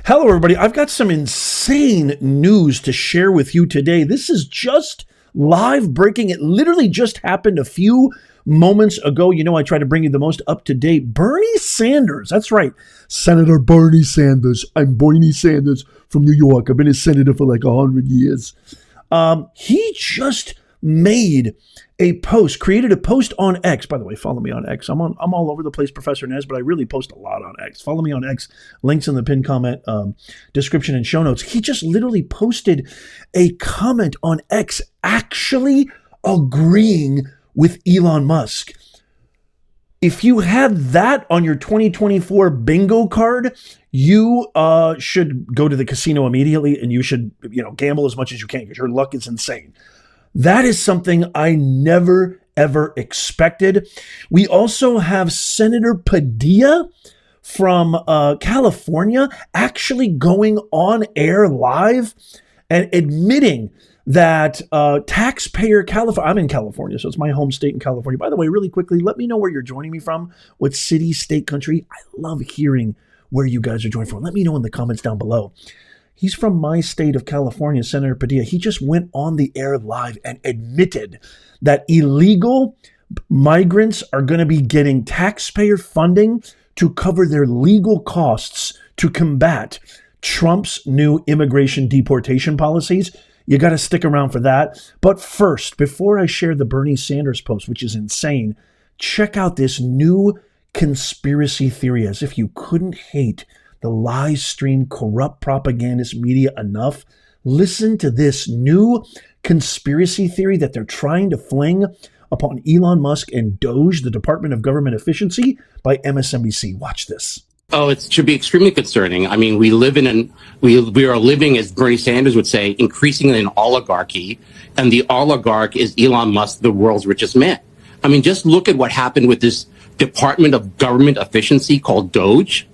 Hello, everybody. I've got some insane news to share with you today. This is just live breaking. It literally just happened a few moments ago. You know, I try to bring you the most up-to-date. Bernie Sanders. That's right. Senator Bernie Sanders. I'm Bernie Sanders from New York. I've been a senator for like 100 years. He just made a post, created a post on X. By the way, follow me on X. I'm all over the place, Professor Nez, but I really post a lot on X. Follow me on X. Links in the pinned comment description and show notes. He just literally posted a comment on X actually agreeing with Elon Musk. If you had that on your 2024 bingo card, you should go to the casino immediately, and you should, gamble as much as you can because your luck is insane. That is something I never, ever expected. We also have Senator Padilla from California actually going on air live and admitting that taxpayer California, I'm in California, so it's my home state in California. By the way, really quickly, let me know where you're joining me from, what city, state, country. I love hearing where you guys are joining from. Let me know in the comments down below. He's from my state of California, Senator Padilla. He just went on the air live and admitted that illegal migrants are going to be getting taxpayer funding to cover their legal costs to combat Trump's new immigration deportation policies. You got to stick around for that. But first, before I share the Bernie Sanders post, which is insane, check out this new conspiracy theory. As if you couldn't hate the live stream corrupt propagandist media enough, listen to this new conspiracy theory that they're trying to fling upon Elon Musk and DOGE, the Department of Government Efficiency, by MSNBC. Watch this. Oh, it should be extremely concerning. I mean, we are living, as Bernie Sanders would say, increasingly an oligarchy, and the oligarch is Elon Musk, the world's richest man. I mean, just look at what happened with this Department of Government Efficiency called DOGE.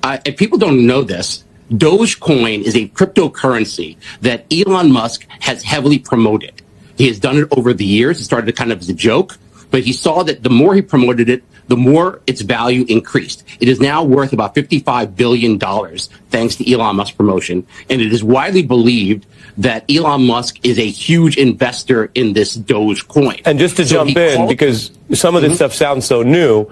If people don't know this, Dogecoin is a cryptocurrency that Elon Musk has heavily promoted. He has done it over the years. It started kind of as a joke, but he saw that the more he promoted it, the more its value increased. It is now worth about $55 billion thanks to Elon Musk's promotion. And it is widely believed that Elon Musk is a huge investor in this Dogecoin. And just to jump in, because some of this stuff sounds so new,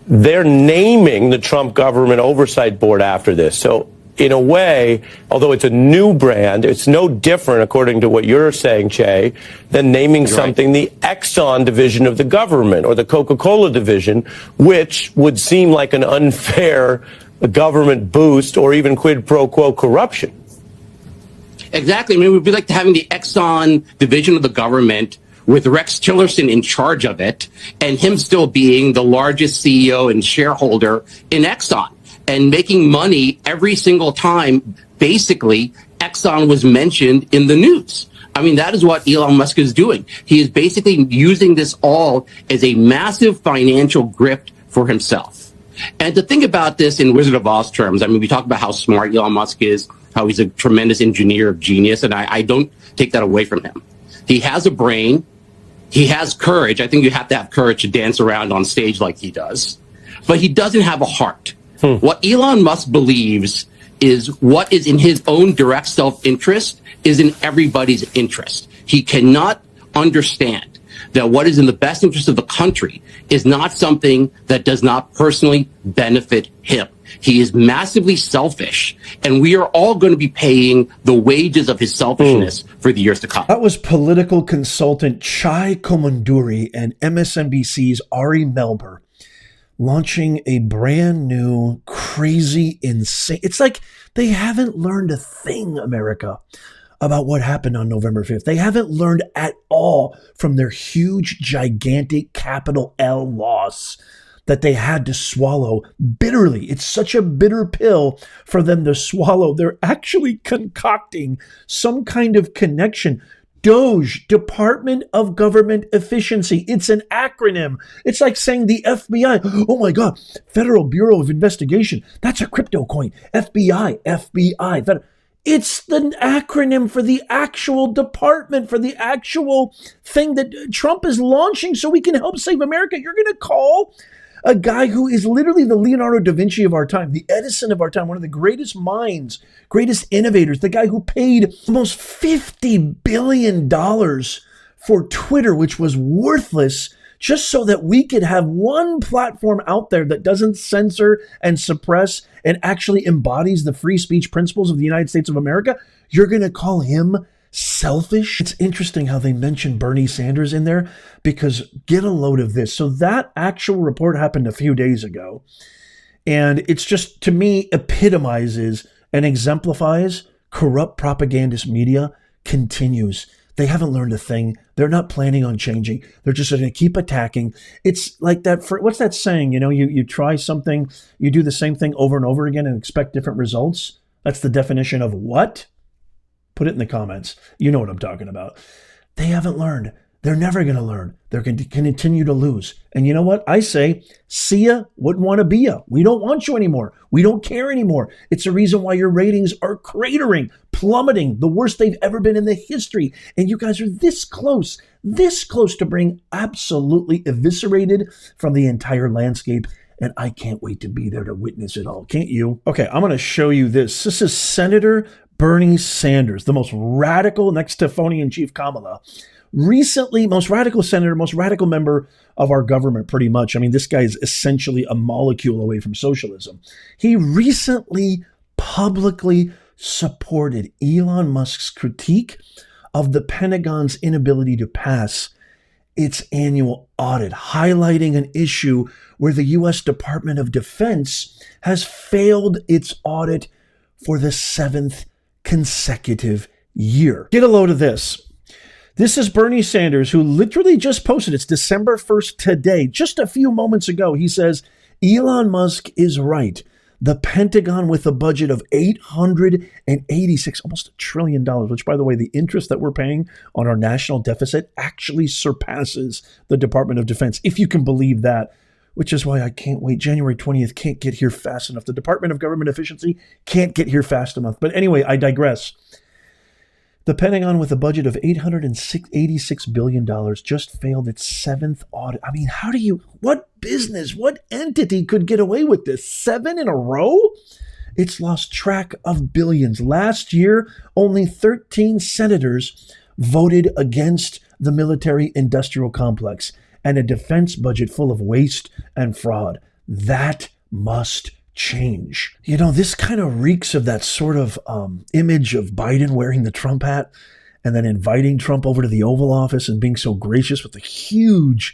they're naming the Trump government oversight board after this. So in a way, although it's a new brand, it's no different, according to what you're saying, Che, than naming something the Exxon division of the government or the Coca-Cola division, which would seem like an unfair government boost or even quid pro quo corruption. Exactly. I mean, it would be like having the Exxon division of the government with Rex Tillerson in charge of it, and him still being the largest CEO and shareholder in Exxon, and making money every single time, basically, Exxon was mentioned in the news. I mean, that is what Elon Musk is doing. He is basically using this all as a massive financial grift for himself. And to think about this in Wizard of Oz terms, I mean, we talk about how smart Elon Musk is, how he's a tremendous engineer of genius, and I don't take that away from him. He has a brain. He has courage. I think you have to have courage to dance around on stage like he does. But he doesn't have a heart. What Elon Musk believes is what is in his own direct self-interest is in everybody's interest. He cannot understand that what is in the best interest of the country is not something that does not personally benefit him. He is massively selfish, and we are all going to be paying the wages of his selfishness for the years to come. That was political consultant Chai Komanduri and MSNBC's Ari Melber launching a brand new, crazy, insane. It's like they haven't learned a thing, America, about what happened on November 5th. They haven't learned at all from their huge, gigantic capital L loss that they had to swallow bitterly. It's such a bitter pill for them to swallow. They're actually concocting some kind of connection. DOGE, Department of Government Efficiency. It's an acronym. It's like saying the FBI. Oh my God, Federal Bureau of Investigation. That's a crypto coin. FBI. It's the acronym for the actual department, for the actual thing that Trump is launching so we can help save America. You're going to call A guy who is literally the Leonardo da Vinci of our time, the Edison of our time, one of the greatest minds, greatest innovators, the guy who paid almost $50 billion for Twitter, which was worthless, just so that we could have one platform out there that doesn't censor and suppress and actually embodies the free speech principles of the United States of America. You're going to call him selfish? It's interesting how they mention Bernie Sanders in there, because get a load of this. So that actual report happened a few days ago. And it's just, to me, epitomizes and exemplifies corrupt propagandist media continues. They haven't learned a thing. They're not planning on changing. They're just going to keep attacking. It's like that. What's that saying? You know, you try something, you do the same thing over and over again and expect different results. That's the definition of what? Put it in the comments. You know what I'm talking about. They haven't learned. They're never going to learn. They're going to continue to lose. And you know what? I say, see ya, wouldn't want to be ya. We don't want you anymore. We don't care anymore. It's a reason why your ratings are cratering, plummeting, the worst they've ever been in the history. And you guys are this close to being absolutely eviscerated from the entire landscape. And I can't wait to be there to witness it all. Can't you? Okay, I'm going to show you this. This is Senator Bernie Sanders, the most radical, next to phony-in-chief Kamala, recently, most radical senator, most radical member of our government, pretty much. I mean, this guy is essentially a molecule away from socialism. He recently publicly supported Elon Musk's critique of the Pentagon's inability to pass its annual audit, highlighting an issue where the U.S. Department of Defense has failed its audit for the 7th consecutive year. Get a load of this. This is Bernie Sanders, who literally just posted, it's December 1st today, just a few moments ago. He says, Elon Musk is right. The Pentagon, with a budget of $886, almost $1 trillion, which, by the way, the interest that we're paying on our national deficit actually surpasses the Department of Defense, if you can believe that, which is why I can't wait. January 20th can't get here fast enough. The Department of Government Efficiency can't get here fast enough. But anyway, I digress. The Pentagon, with a budget of $886 billion, just failed its 7th audit. I mean, what business, what entity could get away with this? 7 in a row? It's lost track of billions. Last year, only 13 senators voted against the military-industrial complex and a defense budget full of waste and fraud. That must change. You know, this kind of reeks of that sort of image of Biden wearing the Trump hat and then inviting Trump over to the Oval Office and being so gracious with a huge,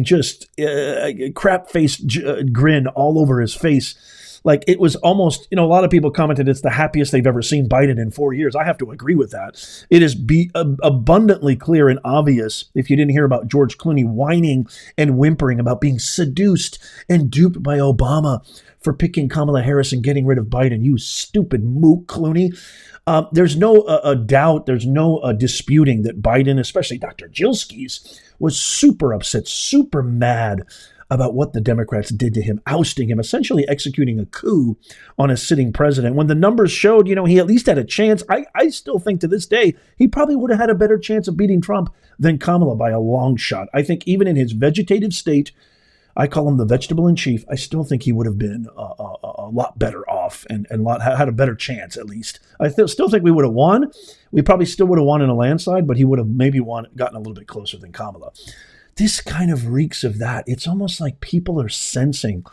just crap-faced grin all over his face. Like, it was almost, a lot of people commented it's the happiest they've ever seen Biden in 4 years. I have to agree with that. It is abundantly clear and obvious, if you didn't hear about George Clooney whining and whimpering about being seduced and duped by Obama for picking Kamala Harris and getting rid of Biden. You stupid mook, Clooney. There's no doubt, there's no disputing that Biden, especially Dr. Jilskis, was super upset, super mad about what the Democrats did to him, ousting him, essentially executing a coup on a sitting president. When the numbers showed, he at least had a chance. I still think to this day, he probably would have had a better chance of beating Trump than Kamala by a long shot. I think even in his vegetative state, I call him the vegetable in chief, I still think he would have been a lot better off and had a better chance, at least. I still think we would have won. We probably still would have won in a landslide, but he would have maybe gotten a little bit closer than Kamala. This kind of reeks of that. It's almost like people are sensing,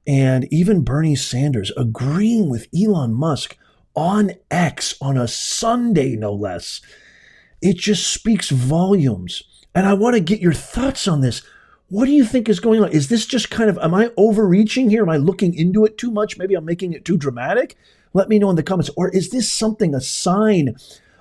and even Bernie Sanders agreeing with Elon Musk on X on a Sunday, no less. It just speaks volumes. And I want to get your thoughts on this. What do you think is going on? Is this just am I overreaching here? Am I looking into it too much? Maybe I'm making it too dramatic? Let me know in the comments. Or is this something, a sign,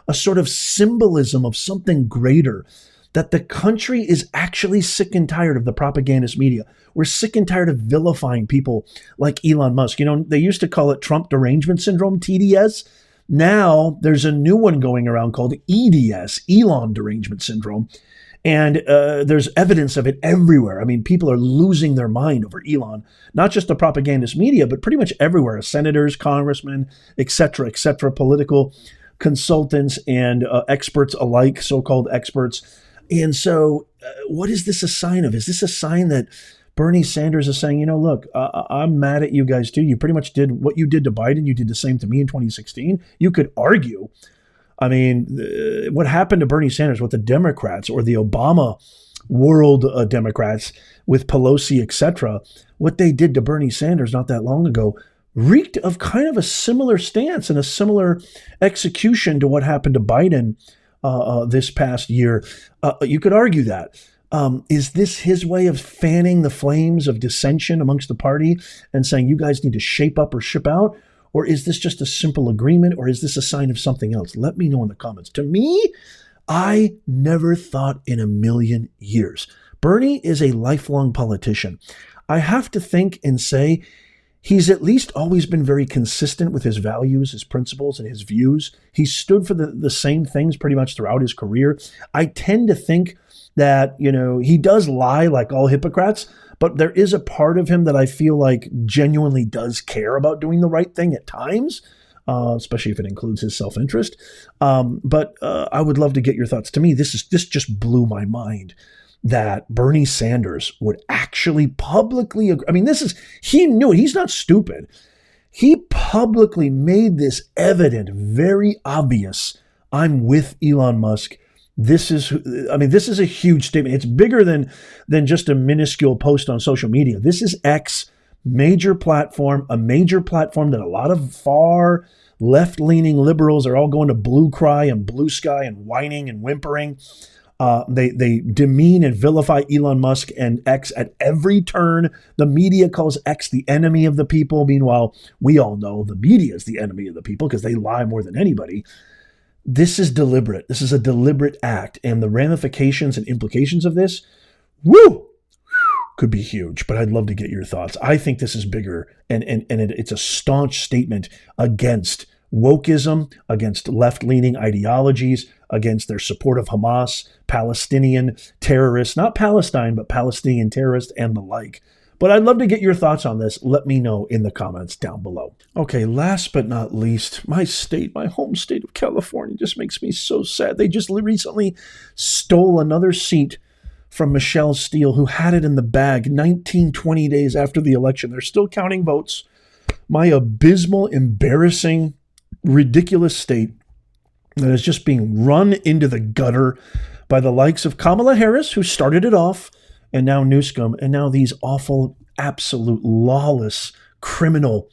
a sort of symbolism of something greater? That the country is actually sick and tired of the propagandist media. We're sick and tired of vilifying people like Elon Musk. They used to call it Trump derangement syndrome, TDS. Now there's a new one going around called EDS, Elon derangement syndrome. And there's evidence of it everywhere. I mean, people are losing their mind over Elon, not just the propagandist media, but pretty much everywhere. Senators, congressmen, et cetera, political consultants and experts alike, so-called experts. And so what is this a sign of? Is this a sign that Bernie Sanders is saying, look, I'm mad at you guys too. You pretty much did what you did to Biden. You did the same to me in 2016. You could argue. I mean, what happened to Bernie Sanders with the Democrats or the Obama world Democrats with Pelosi, etc., what they did to Bernie Sanders not that long ago reeked of kind of a similar stance and a similar execution to what happened to Biden this past year. You could argue that. Is this his way of fanning the flames of dissension amongst the party and saying, you guys need to shape up or ship out? Or is this just a simple agreement? Or is this a sign of something else? Let me know in the comments. To me, I never thought in a million years. Bernie is a lifelong politician. I have to think and say he's at least always been very consistent with his values, his principles, and his views. He stood for the same things pretty much throughout his career. I tend to think that, he does lie like all hypocrites, but there is a part of him that I feel like genuinely does care about doing the right thing at times, especially if it includes his self-interest. But I would love to get your thoughts. To me, this just blew my mind that Bernie Sanders would actually publicly agree. I mean, he knew it. He's not stupid. He publicly made this evident, very obvious. I'm with Elon Musk. This is a huge statement. It's bigger than just a minuscule post on social media. This is X, a major platform that a lot of far left-leaning liberals are all going to blue cry and blue sky and whining and whimpering. They demean and vilify Elon Musk and X at every turn. The media calls X the enemy of the people. Meanwhile, we all know the media is the enemy of the people because they lie more than anybody. This is deliberate. This is a deliberate act. And the ramifications and implications of this, could be huge. But I'd love to get your thoughts. I think this is bigger. And it's a staunch statement against wokeism, against left-leaning ideologies, against their support of Hamas, Palestinian terrorists, not Palestine, but Palestinian terrorists and the like. But I'd love to get your thoughts on this. Let me know in the comments down below. Okay, last but not least, my home state of California just makes me so sad. They just recently stole another seat from Michelle Steele, who had it in the bag 19, 20 days after the election. They're still counting votes. My abysmal, embarrassing, ridiculous state that is just being run into the gutter by the likes of Kamala Harris, who started it off, and now Newsom, and now these awful, absolute, lawless, criminal,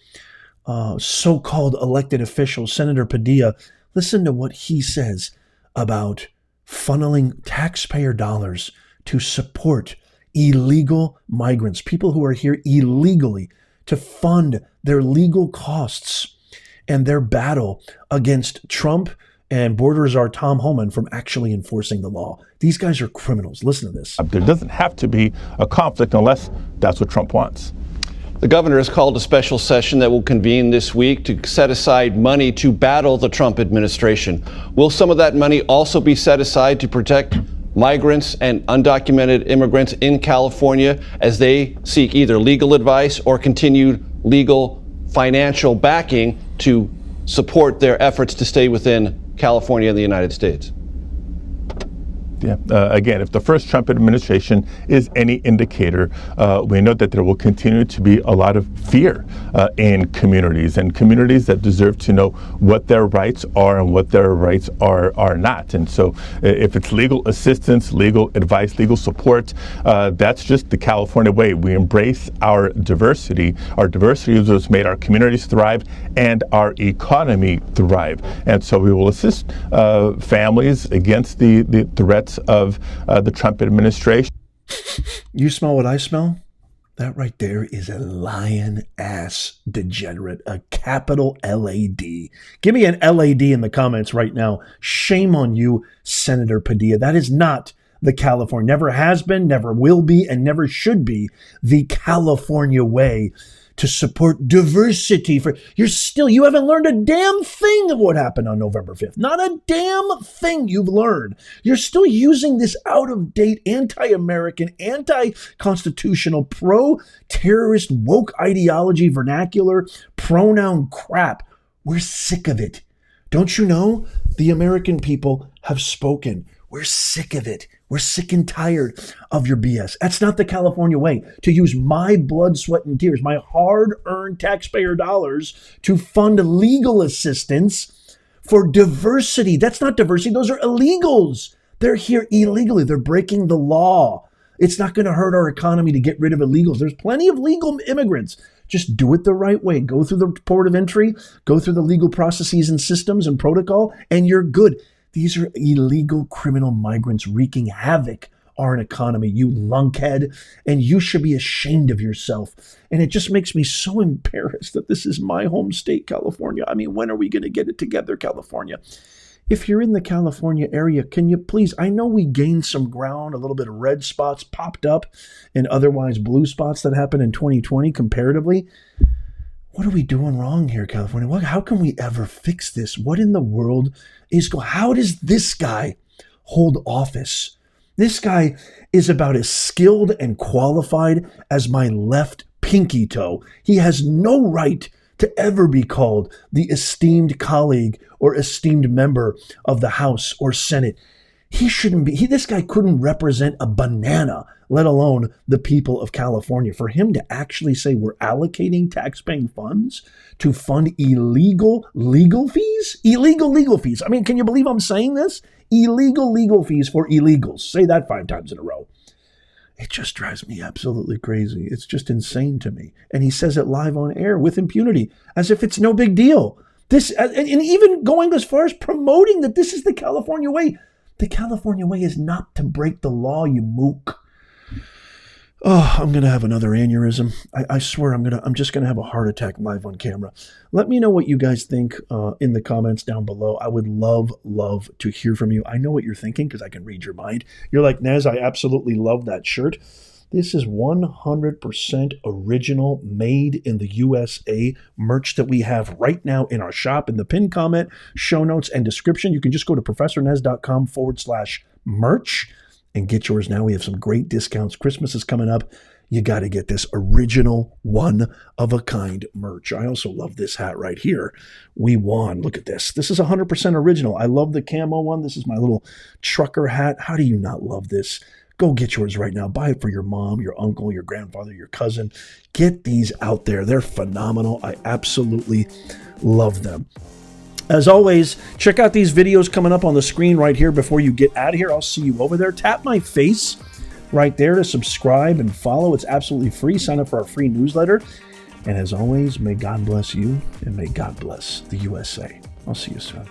so-called elected officials. Senator Padilla, listen to what he says about funneling taxpayer dollars to support illegal migrants, people who are here illegally, to fund their legal costs and their battle against Trump and border czar Tom Homan from actually enforcing the law. These guys are criminals. Listen to this. There doesn't have to be a conflict unless that's what Trump wants. The governor has called a special session that will convene this week to set aside money to battle the Trump administration. Will some of that money also be set aside to protect migrants and undocumented immigrants in California as they seek either legal advice or continued legal financial backing to support their efforts to stay within California and the United States? Yeah. Again, if the first Trump administration is any indicator, we know that there will continue to be a lot of fear in communities, and communities that deserve to know what their rights are and what their rights are not. And so if it's legal assistance, legal advice, legal support, that's just the California way. We embrace our diversity. Our diversity is what's made our communities thrive and our economy thrive. And so we will assist families against the threats of the Trump administration. You smell what I smell? That right there is a lion-ass degenerate, a capital L-A-D. Give me an L-A-D in the comments right now. Shame on you, Senator Padilla. That is not the California, never has been, never will be, and never should be the California way to support diversity. You haven't learned a damn thing of what happened on November 5th. Not a damn thing you've learned. You're still using this out-of-date, anti-American, anti-constitutional, pro-terrorist, woke ideology, vernacular, pronoun crap. We're sick of it. Don't you know? The American people have spoken. We're sick of it. We're sick and tired of your BS. That's not the California way, to use my blood, sweat, and tears, my hard-earned taxpayer dollars to fund legal assistance for diversity. That's not diversity. Those are illegals. They're here illegally. They're breaking the law. It's not going to hurt our economy to get rid of illegals. There's plenty of legal immigrants. Just do it the right way. Go through the port of entry, go through the legal processes and systems and protocol, and you're good. These are illegal criminal migrants wreaking havoc on our economy, you lunkhead, and you should be ashamed of yourself. And it just makes me so embarrassed that this is my home state, California. I mean, when are we going to get it together, California? If you're in the California area, can you please, I know we gained some ground, a little bit of red spots popped up and otherwise blue spots that happened in 2020 comparatively. What are we doing wrong here, California? How can we ever fix this? What in the world how does this guy hold office? This guy is about as skilled and qualified as my left pinky toe. He has no right to ever be called the esteemed colleague or esteemed member of the House or Senate. He shouldn't be. This guy couldn't represent a banana, let alone the people of California. For him to actually say we're allocating taxpaying funds to fund illegal legal fees? Illegal legal fees. I mean, can you believe I'm saying this? Illegal legal fees for illegals. Say that 5 times in a row. It just drives me absolutely crazy. It's just insane to me. And he says it live on air with impunity, as if it's no big deal. And even going as far as promoting that this is the California way. The California way is not to break the law, you mook. Oh, I'm going to have another aneurysm. I swear I'm just going to have a heart attack live on camera. Let me know what you guys think in the comments down below. I would love to hear from you. I know what you're thinking because I can read your mind. You're like, Nez, I absolutely love that shirt. This is 100% original, made in the USA merch that we have right now in our shop. In the pinned comment, show notes, and description, you can just go to professornez.com/merch and get yours now. We have some great discounts. Christmas is coming up. You got to get this original one-of-a-kind merch. I also love this hat right here. We won. Look at this. This is 100% original. I love the camo one. This is my little trucker hat. How do you not love this? Go get yours right now. Buy it for your mom, your uncle, your grandfather, your cousin. Get these out there. They're phenomenal. I absolutely love them. As always, check out these videos coming up on the screen right here before you get out of here. I'll see you over there. Tap my face right there to subscribe and follow. It's absolutely free. Sign up for our free newsletter. And as always, may God bless you and may God bless the USA. I'll see you soon.